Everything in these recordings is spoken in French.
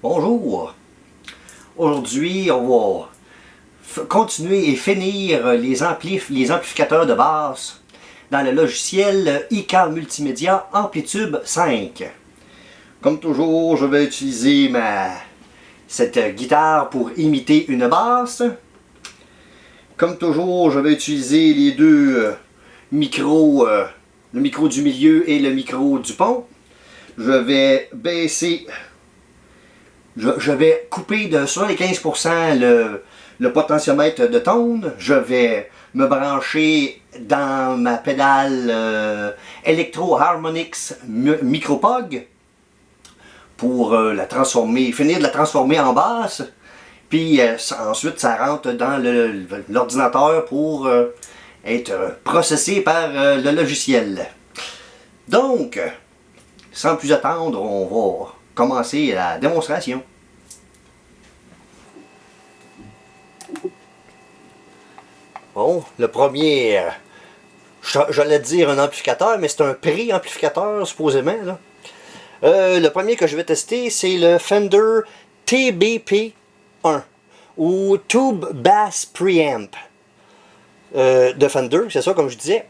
Bonjour! Aujourd'hui, on va continuer et finir les amplificateurs de base dans le logiciel IK Multimédia Amplitube 5. Comme toujours, je vais utiliser cette guitare pour imiter une basse. Comme toujours, je vais utiliser les deux micros, le micro du milieu et le micro du pont. Je vais baisser... Je vais couper de 75% le potentiomètre de tone. Je vais me brancher dans ma pédale Electro Harmonix Micropog pour la transformer, finir de la transformer en basse. Puis ensuite, ça rentre dans l'ordinateur pour être processé par le logiciel. Donc, sans plus attendre, on va commencer la démonstration. Bon, le premier, j'allais dire un amplificateur, mais c'est un pré-amplificateur supposément. Là. Le premier que je vais tester, c'est le Fender TBP1 ou Tube Bass Preamp de Fender, c'est ça comme je disais.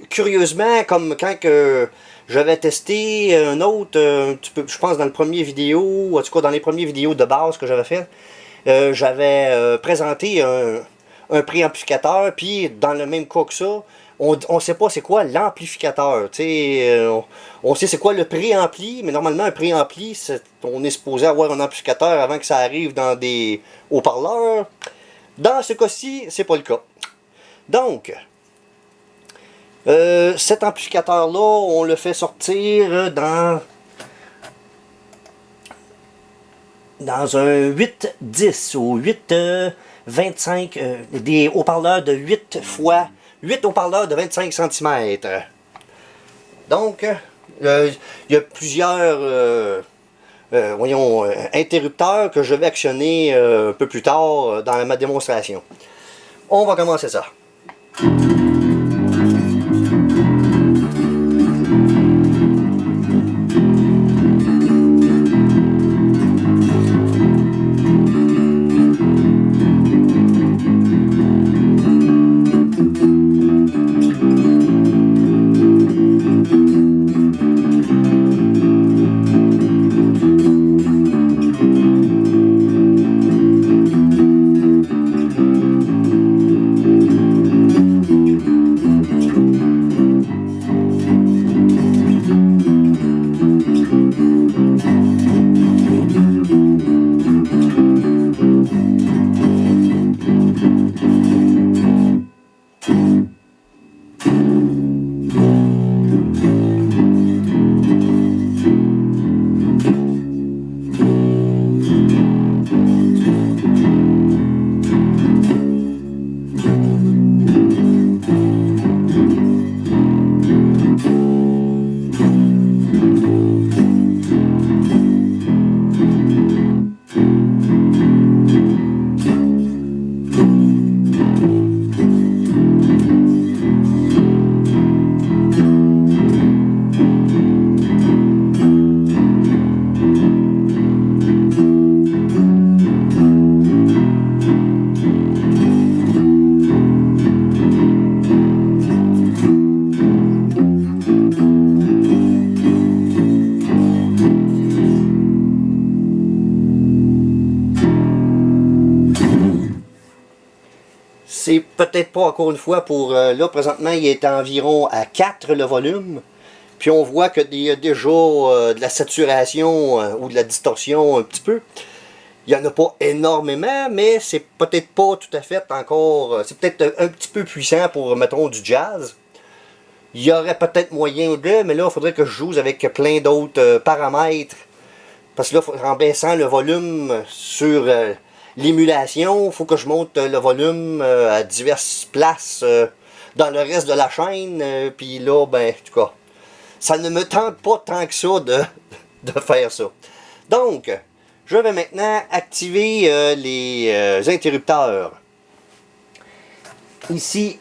Curieusement, comme quand j'avais testé un autre, un petit peu, je pense dans le premier vidéo, en tout cas dans les premières vidéos de base que j'avais fait, j'avais présenté un préamplificateur, puis dans le même cas que ça, on ne sait pas c'est quoi l'amplificateur. On sait c'est quoi le préampli, mais normalement un préampli, on est supposé avoir un amplificateur avant que ça arrive dans des haut-parleurs. Dans ce cas-ci, c'est pas le cas. Donc, cet amplificateur-là, on le fait sortir dans un 8-10 ou 8-25, des haut-parleurs de 8 fois 8 haut-parleurs de 25 cm. Donc, il y a plusieurs interrupteurs que je vais actionner un peu plus tard dans ma démonstration. On va commencer ça. C'est peut-être pas encore une fois pour... là, présentement, il est environ à 4 le volume. Puis on voit qu'il y a déjà de la saturation ou de la distorsion un petit peu. Il n'y en a pas énormément, mais c'est peut-être pas tout à fait encore... c'est peut-être un petit peu puissant pour, mettons, du jazz. Il y aurait peut-être moyen de, mais là, il faudrait que je joue avec plein d'autres paramètres. Parce que là, en baissant le volume sur... l'émulation, il faut que je monte le volume à diverses places dans le reste de la chaîne. Puis là, ben, en tout cas, ça ne me tente pas tant que ça de faire ça. Donc, je vais maintenant activer les interrupteurs. Ici,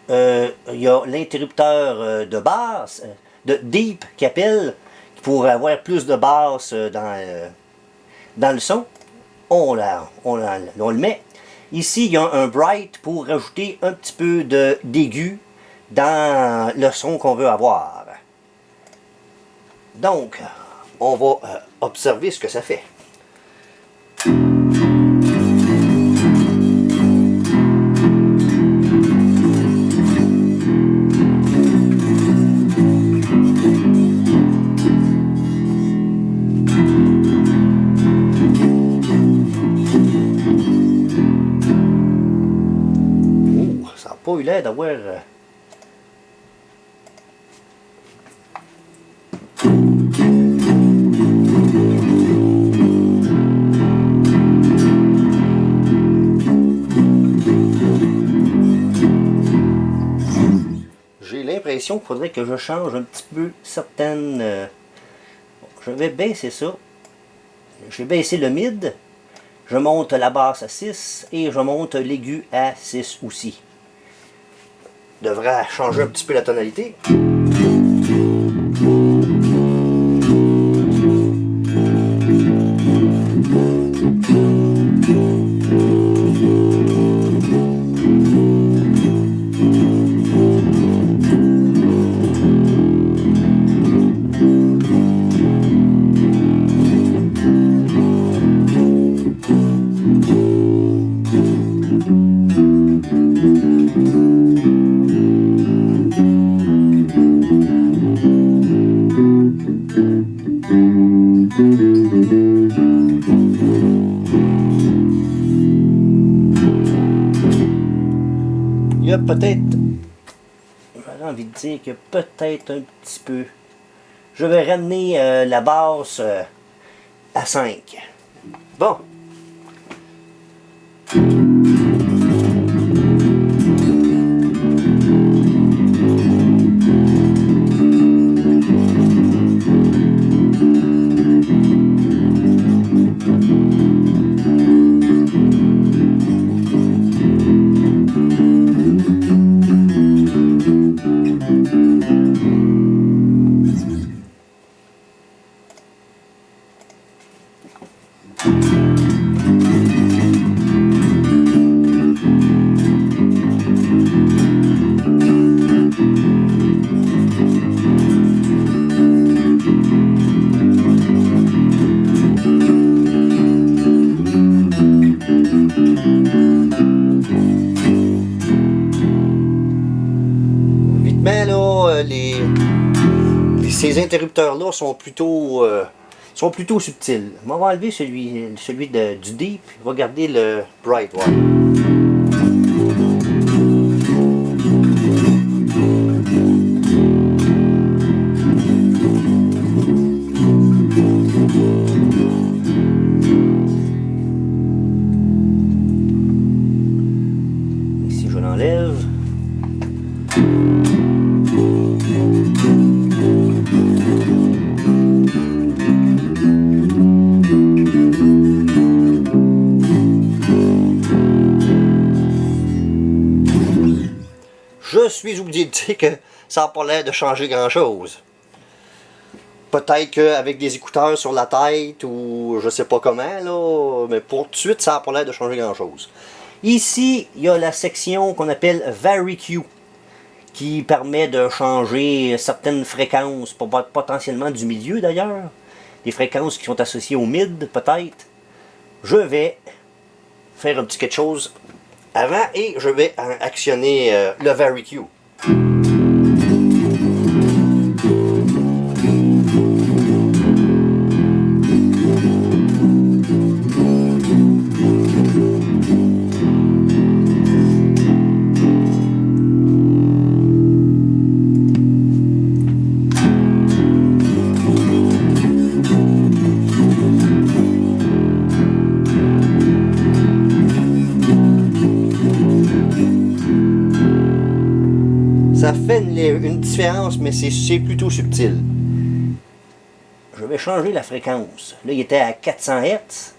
il y a l'interrupteur de basse, de deep, qui appelle, pour avoir plus de basse dans dans le son, on le met. Ici, il y a un bright pour rajouter un petit peu d'aigu dans le son qu'on veut avoir. Donc, on va observer ce que ça fait. Ça n'a pas eu l'air d'avoir... J'ai l'impression qu'il faudrait que je change un petit peu certaines... je vais baisser ça. J'ai baissé le mid. Je monte la basse à 6 et je monte l'aigu à 6 aussi. Devrait changer un petit peu la tonalité. Il y a peut-être, j'ai envie de dire que peut-être un petit peu, je vais ramener la basse à 5. Bon. Mais là, ces interrupteurs-là sont plutôt subtils. On va enlever celui du deep, on va garder le bright. Ouais. Ici, je l'enlève. Je suis obligé de dire que ça n'a pas l'air de changer grand chose. Peut-être qu'avec des écouteurs sur la tête ou je sais pas comment là, mais pour tout de suite ça n'a pas l'air de changer grand chose. Ici il y a la section qu'on appelle VariQ qui permet de changer certaines fréquences, potentiellement du milieu d'ailleurs, des fréquences qui sont associées au mid peut-être. Je vais faire un petit quelque chose avant et je vais actionner le VariQ. Ça fait une différence, mais c'est plutôt subtil. Je vais changer la fréquence. Là, il était à 400 Hz.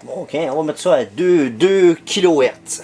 Bon, ok, on va mettre ça à 2 kHz.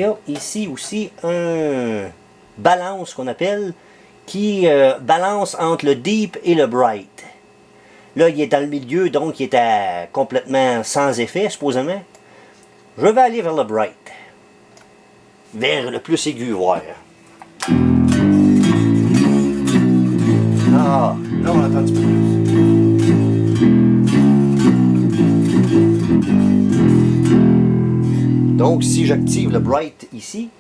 y a ici aussi un balance qu'on appelle, qui balance entre le deep et le bright. Là, il est dans le milieu, donc il est complètement sans effet, supposément. Je vais aller vers le bright. Vers le plus aigu, voir. Ah, là on entend un petit peu plus. Donc, si j'active le bright ici,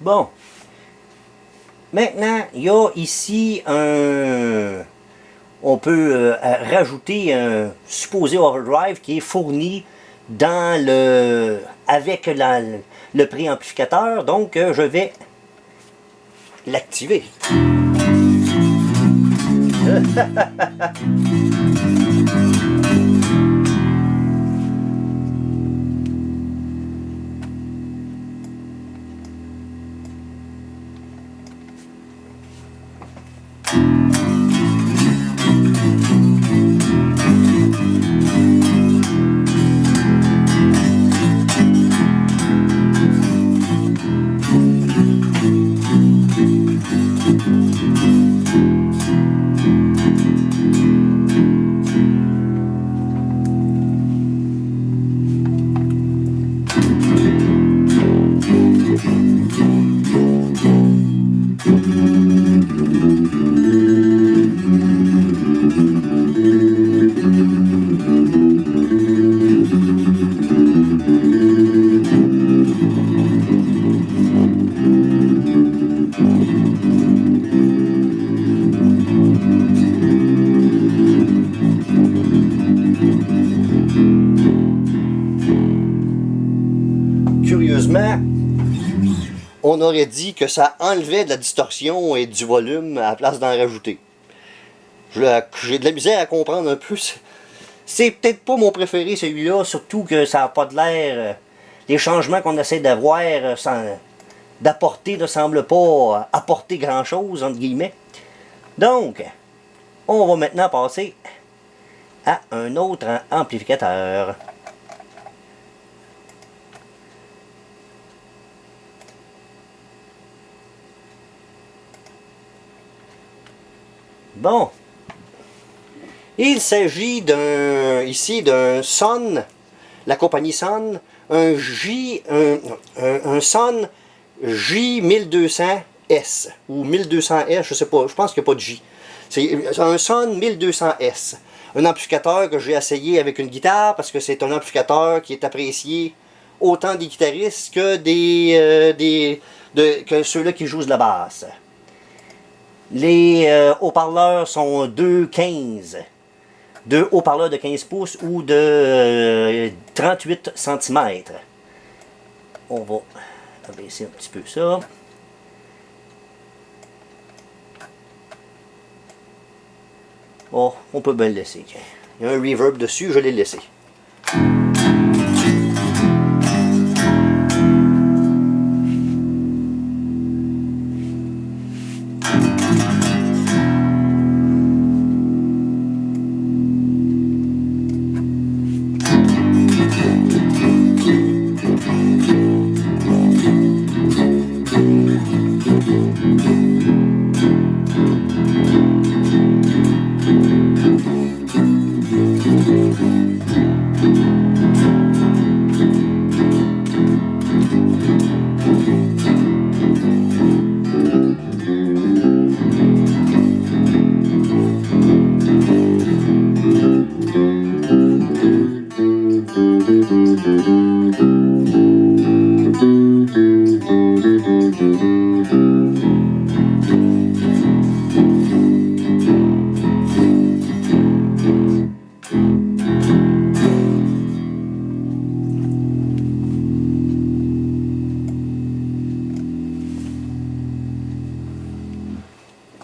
bon. Maintenant, il y a ici un... On peut rajouter un supposé overdrive qui est fourni dans le... avec le préamplificateur. Donc, je vais l'activer. Curieusement, on aurait dit que ça enlevait de la distorsion et du volume à la place d'en rajouter. J'ai de la misère à comprendre un peu. C'est peut-être pas mon préféré celui-là, surtout que ça n'a pas de l'air... les changements qu'on essaie d'avoir, d'apporter, ne semblent pas apporter grand-chose, entre guillemets. Donc, on va maintenant passer à un autre amplificateur. Bon, il s'agit ici d'un Son, la compagnie Son, un Son J1200S, ou 1200S, je sais pas, je pense qu'il n'y a pas de J. C'est un Son 1200S, un amplificateur que j'ai essayé avec une guitare, parce que c'est un amplificateur qui est apprécié autant des guitaristes que que ceux-là qui jouent de la basse. Les haut-parleurs sont 2,15. Deux haut-parleurs de 15 pouces ou de 38 cm. On va abaisser un petit peu ça. Oh, on peut bien le laisser. Il y a un reverb dessus, je l'ai laissé.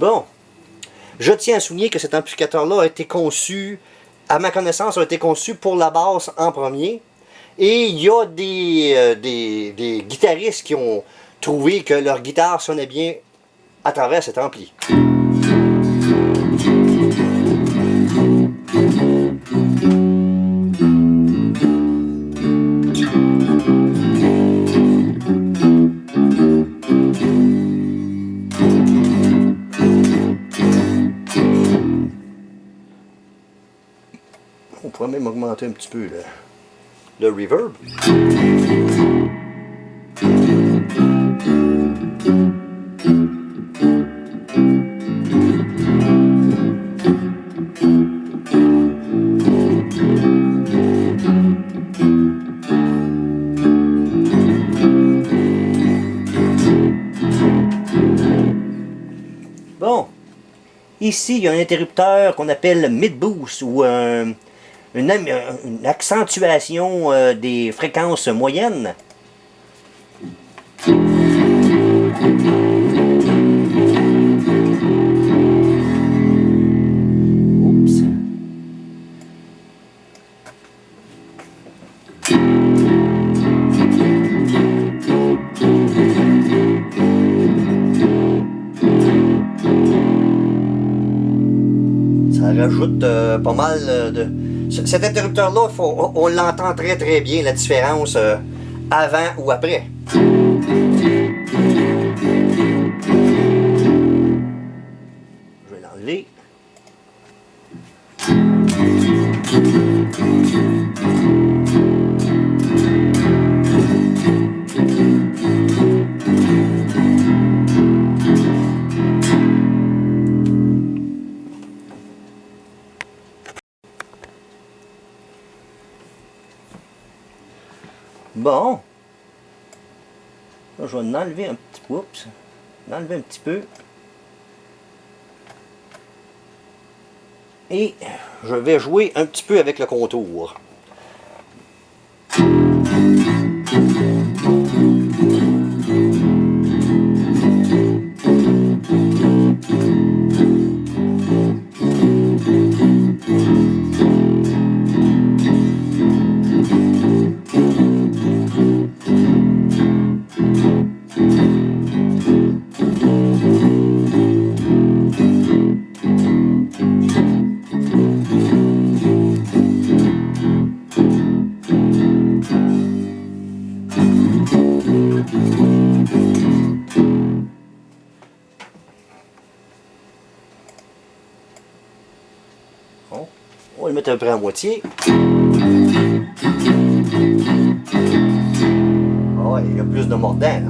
Bon, je tiens à souligner que cet amplificateur-là a été conçu, à ma connaissance, a été conçu pour la basse en premier. Et il y a des guitaristes qui ont trouvé que leur guitare sonnait bien à travers cet ampli. On pourrait même augmenter un petit peu le reverb. Bon, ici il y a un interrupteur qu'on appelle mid-boost ou une accentuation des fréquences moyennes. Oups. Ça rajoute pas mal de... Cet interrupteur-là, on l'entend très très bien, la différence avant ou après. Je vais l'enlever. Bon, là, je vais en enlever un petit peu. Oups, enlever un petit peu. Et je vais jouer un petit peu avec le contour. Bon, on va le mettre à peu près à moitié. Ah ouais, il y a plus de mordant là.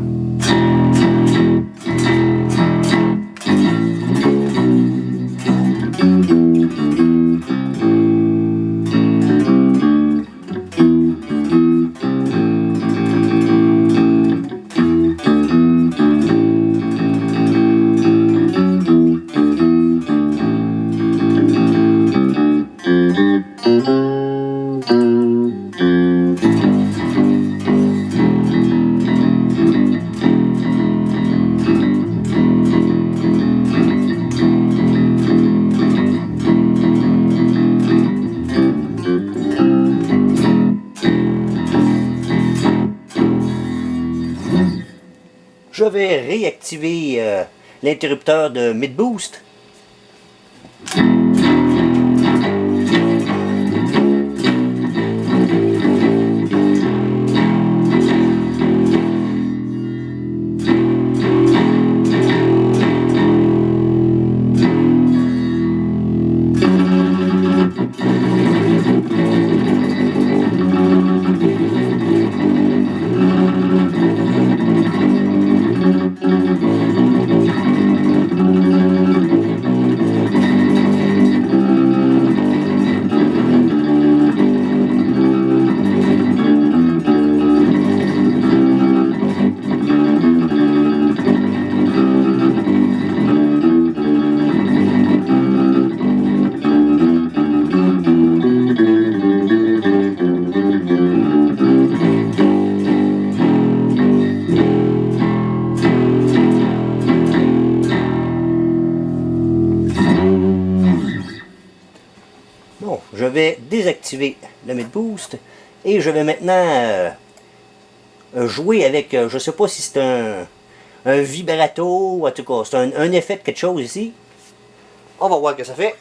Je vais réactiver l'interrupteur de Mid Boost. Bon, je vais désactiver le Mid Boost et je vais maintenant jouer avec, je sais pas si c'est un vibrato, en tout cas, c'est un effet de quelque chose ici. On va voir ce que ça fait.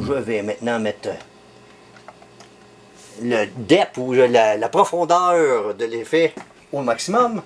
Je vais maintenant mettre le depth ou la profondeur de l'effet au maximum.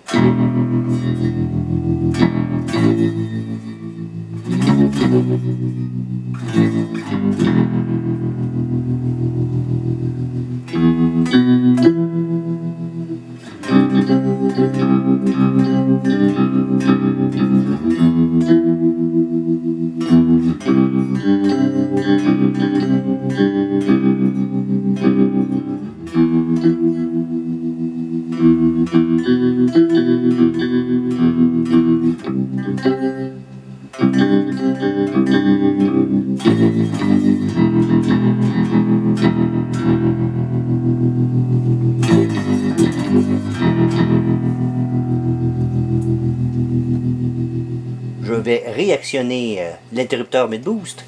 Je vais réactionner l'interrupteur Mid Boost.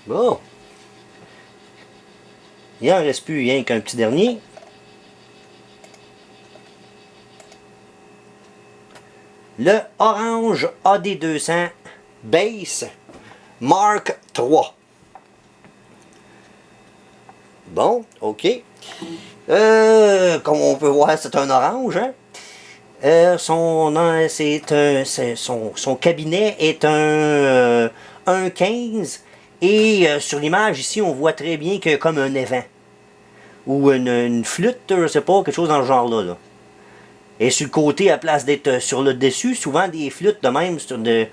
Bon. Il en reste plus rien qu'un petit dernier. Le Orange AD200 Base Mark III. Bon, ok. Comme on peut voir, c'est un orange. Hein? Son cabinet est un 1.15 et sur l'image ici, on voit très bien qu'il y a comme un évent. Ou une flûte, je sais pas, quelque chose dans le genre là. Et sur le côté, à place d'être sur le dessus, souvent des flûtes de même, sur des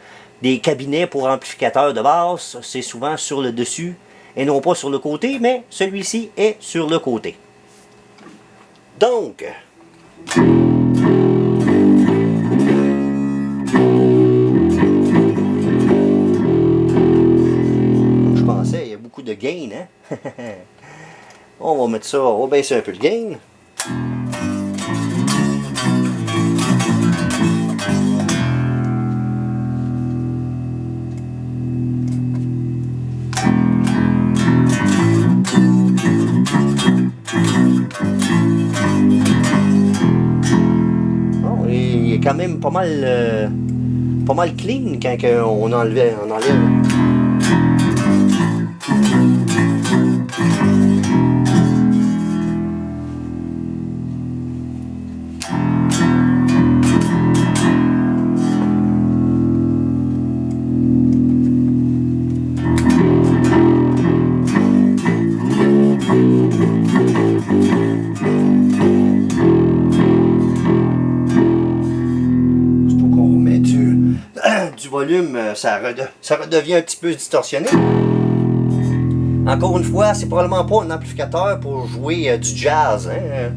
cabinets pour amplificateurs de basse, c'est souvent sur le dessus et non pas sur le côté, mais celui-ci est sur le côté. Donc, je pensais, il y a beaucoup de gain, hein? On va mettre ça, on va baisser un peu le gain. Bon, il est quand même pas mal clean quand on enlève. Volume, ça redevient un petit peu distorsionné. Encore une fois, c'est probablement pas un amplificateur pour jouer du jazz. Hein?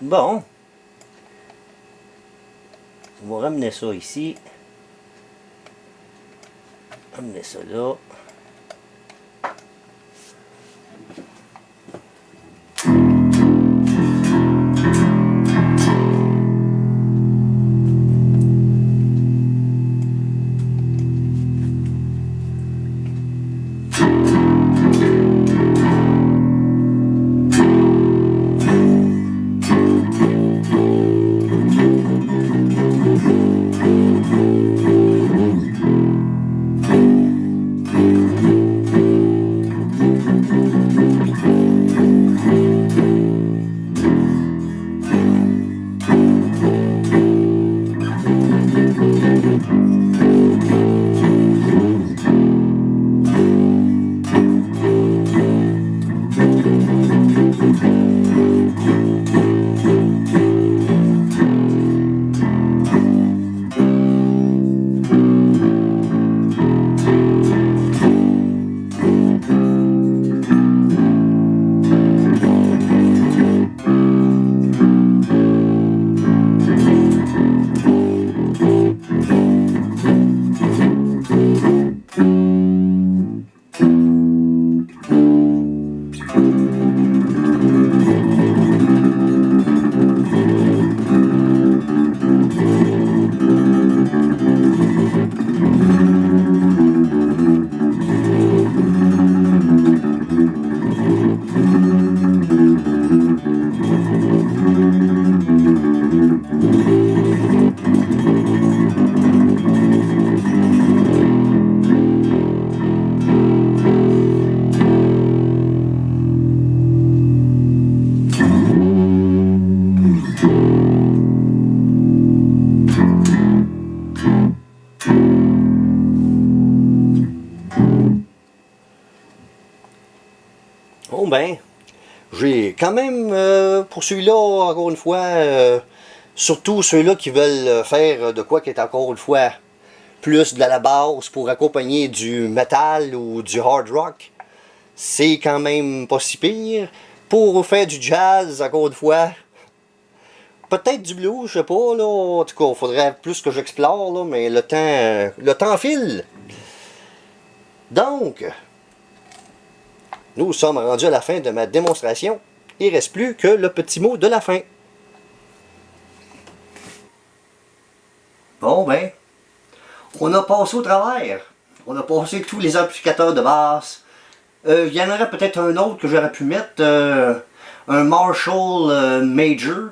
Bon, on va ramener ça ici, ramener ça là. Oh ben, j'ai quand même, pour celui-là, encore une fois, surtout ceux-là qui veulent faire de quoi qui est encore une fois plus de la basse pour accompagner du metal ou du hard rock, c'est quand même pas si pire. Pour faire du jazz, encore une fois, peut-être du blues, je sais pas, là. En tout cas, il faudrait plus que j'explore, là, mais le temps file. Donc, nous sommes rendus à la fin de ma démonstration. Il ne reste plus que le petit mot de la fin. Bon ben, on a passé au travers. On a passé tous les amplificateurs de basse. Il y en aurait peut-être un autre que j'aurais pu mettre. Un Marshall Major.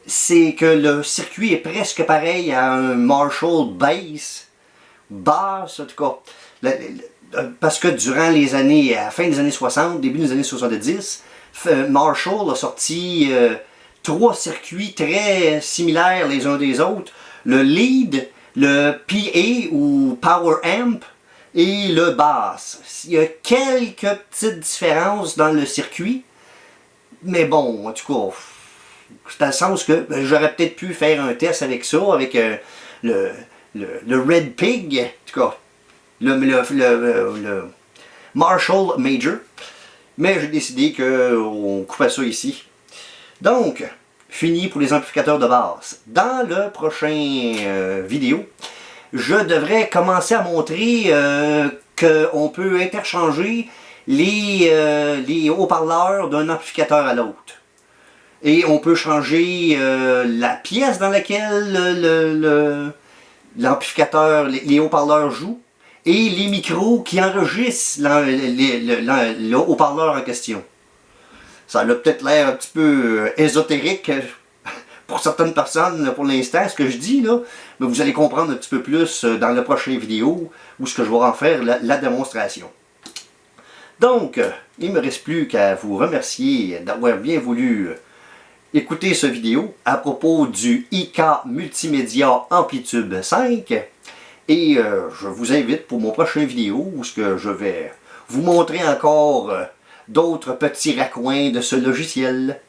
C'est que le circuit est presque pareil à un Marshall Bass, en tout cas. Parce que durant les années, à la fin des années 60, début des années 70, Marshall a sorti 3 circuits très similaires les uns des autres. Le lead, le PA ou Power Amp, et le basse. Il y a quelques petites différences dans le circuit, mais bon, en tout cas, c'est dans le sens que j'aurais peut-être pu faire un test avec ça, avec le, le Red Pig, en tout cas, le Marshall Major, mais j'ai décidé qu'on coupait ça ici. Donc, fini pour les amplificateurs de base. Dans le prochain vidéo, je devrais commencer à montrer qu'on peut interchanger les haut-parleurs d'un amplificateur à l'autre. Et on peut changer la pièce dans laquelle l'amplificateur, les haut-parleurs jouent, et les micros qui enregistrent le haut-parleur en question. Ça a peut-être l'air un petit peu ésotérique pour certaines personnes pour l'instant, ce que je dis là, mais vous allez comprendre un petit peu plus dans la prochaine vidéo où ce que je vais en faire la démonstration. Donc, il ne me reste plus qu'à vous remercier d'avoir bien voulu écouter cette vidéo à propos du IK Multimédia Amplitube 5. Et je vous invite pour mon prochain vidéo où ce que je vais vous montrer encore d'autres petits raccoins de ce logiciel.